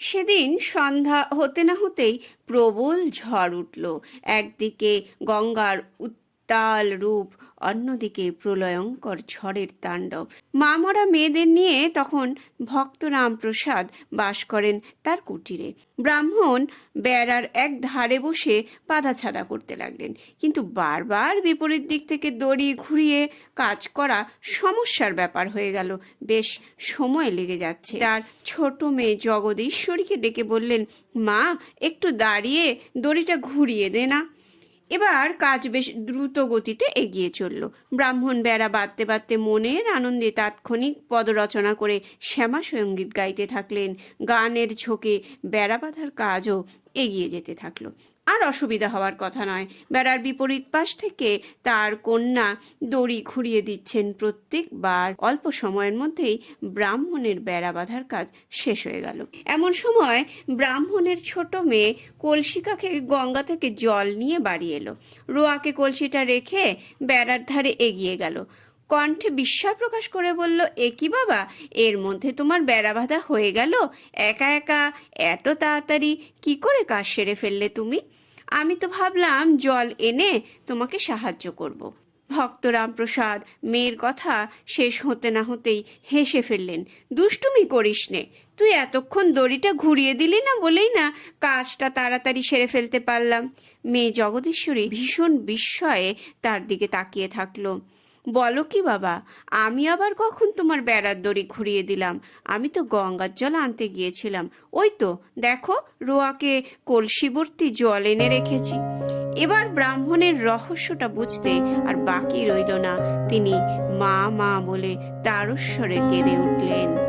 সেদিন সন্ধ্যা হতে না হতেই প্রবল ঝড় উঠল। একদিকে গঙ্গার উত্তাল রূপ, অন্যদিকে প্রলয়ঙ্কর ঝড়ের তাণ্ডব। মামরা মেয়েদের নিয়ে তখন ভক্ত রামপ্রসাদ বাস করেন তার কুটিরে। ব্রাহ্মণ বেড়ার এক ধারে বসে বাঁধাছাদা করতে লাগলেন, কিন্তু বারবার বিপরীত দিক থেকে দড়ি ঘুরিয়ে কাজ করা সমস্যার ব্যাপার হয়ে গেল। বেশ সময় লেগে যাচ্ছে। তার ছোট মেয়ে জগদীশ্বরীকে ডেকে বললেন, মা, একটু দাঁড়িয়ে দড়িটা ঘুরিয়ে দে না। এবার কাজ বেশ দ্রুত গতিতে এগিয়ে চলল। ব্রাহ্মণ বেড়া বাঁধতে বাঁধতে মনের আনন্দে তাৎক্ষণিক পদরচনা করে শ্যামা সঙ্গীত গাইতে থাকলেন। গানের ঝোঁকে বেড়া বাঁধার কাজও এগিয়ে যেতে থাকলো। আর অসুবিধা হওয়ার কথা নয়। বেড়ার বিপরীত পাশ থেকে তার কন্যা দড়ি ঘুরিয়ে দিচ্ছেন প্রত্যেকবার। অল্প সময়ের মধ্যেই ব্রাহ্মণের বেড়া বাঁধার কাজ শেষ হয়ে গেল। এমন সময় ব্রাহ্মণের ছোট মেয়ে কলসিকাকে গঙ্গা থেকে জল নিয়ে বাড়ি এলো। রোয়াকে কলসিটা রেখে বেড়ার ধারে এগিয়ে গেল। কণ্ঠে বিস্ময় প্রকাশ করে বলল, এ কি বাবা, এর মধ্যে তোমার বেড়া বাঁধা হয়ে গেল? একা একা এত তাড়াতাড়ি কি করে কাজ সেরে ফেললে তুমি? আমি তো ভাবলাম জল এনে তোমাকে সাহায্য করব। ভক্ত রামপ্রসাদ মেয়ের কথা শেষ হতে না হতেই হেসে ফেললেন। দুষ্টুমি করিস নে, তুই এতক্ষণ দড়িটা ঘুরিয়ে দিলি না বলেই না কাজটা তাড়াতাড়ি সেরে ফেলতে পারলাম। মেয়ে জগদীশ্বরী ভীষণ বিস্ময়ে তার দিকে তাকিয়ে থাকলো। বলো কি বাবা, আমি আবার কখন তোমার বেড়ার দড়ি ঘুরিয়ে দিলাম? আমি তো গঙ্গার জল আনতে গিয়েছিলাম। ওই তো দেখো, রোয়াকে কলসি ভর্তি জল এনে রেখেছি। এবার ব্রাহ্মণের রহস্যটা বুঝতে আর বাকি রইল না। তিনি মা মা বলে তারস্বরে কেঁদে উঠলেন।